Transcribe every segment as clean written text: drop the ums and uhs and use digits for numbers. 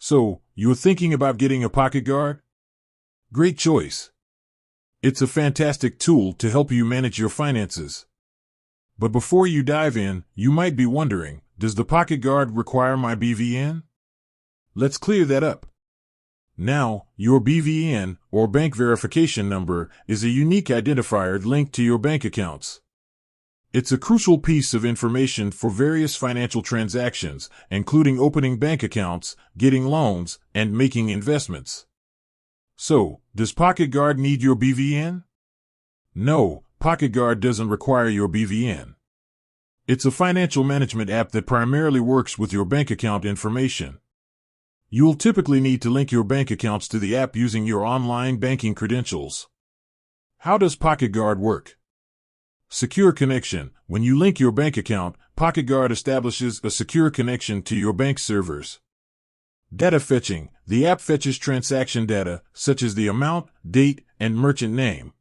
So, you're thinking about getting a Pocketguard? Great choice. It's a fantastic tool to help you manage your finances. But before you dive in, you might be wondering, does the Pocketguard require my BVN? Let's clear that up. Now, your BVN, or bank verification number, is a unique identifier linked to your bank accounts. It's a crucial piece of information for various financial transactions, including opening bank accounts, getting loans, and making investments. So, does Pocketguard need your BVN? No, Pocketguard doesn't require your BVN. It's a financial management app that primarily works with your bank account information. You'll typically need to link your bank accounts to the app using your online banking credentials. How does Pocketguard work? Secure connection. When you link your bank account, Pocketguard establishes a secure connection to your bank servers. Data fetching. The app fetches transaction data, such as the amount, date, and merchant name.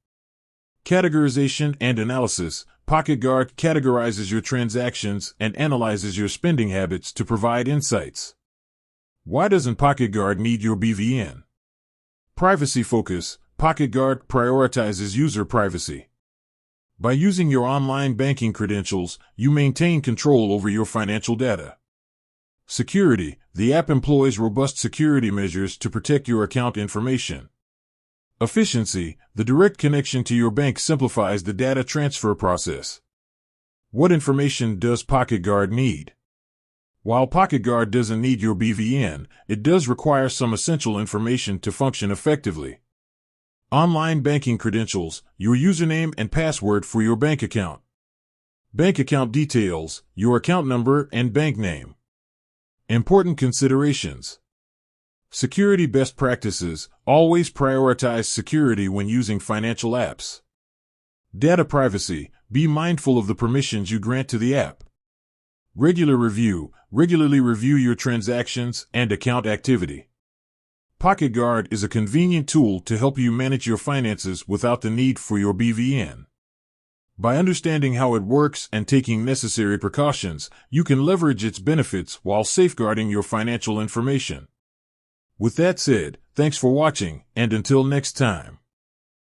Categorization and analysis. Pocketguard categorizes your transactions and analyzes your spending habits to provide insights. Why doesn't Pocketguard need your BVN? Privacy focus. Pocketguard prioritizes user privacy. By using your online banking credentials, you maintain control over your financial data. Security. The app employs robust security measures to protect your account information. Efficiency. The direct connection to your bank simplifies the data transfer process. What information does Pocketguard need? While Pocketguard doesn't need your BVN, it does require some essential information to function effectively. Online banking credentials, your username and password for your bank account. Bank account details, your account number and bank name. Important considerations. Security best practices, always prioritize security when using financial apps. Data privacy, be mindful of the permissions you grant to the app. Regular review, regularly review your transactions and account activity. Pocketguard is a convenient tool to help you manage your finances without the need for your BVN. By understanding how it works and taking necessary precautions, you can leverage its benefits while safeguarding your financial information. With that said, thanks for watching, and until next time.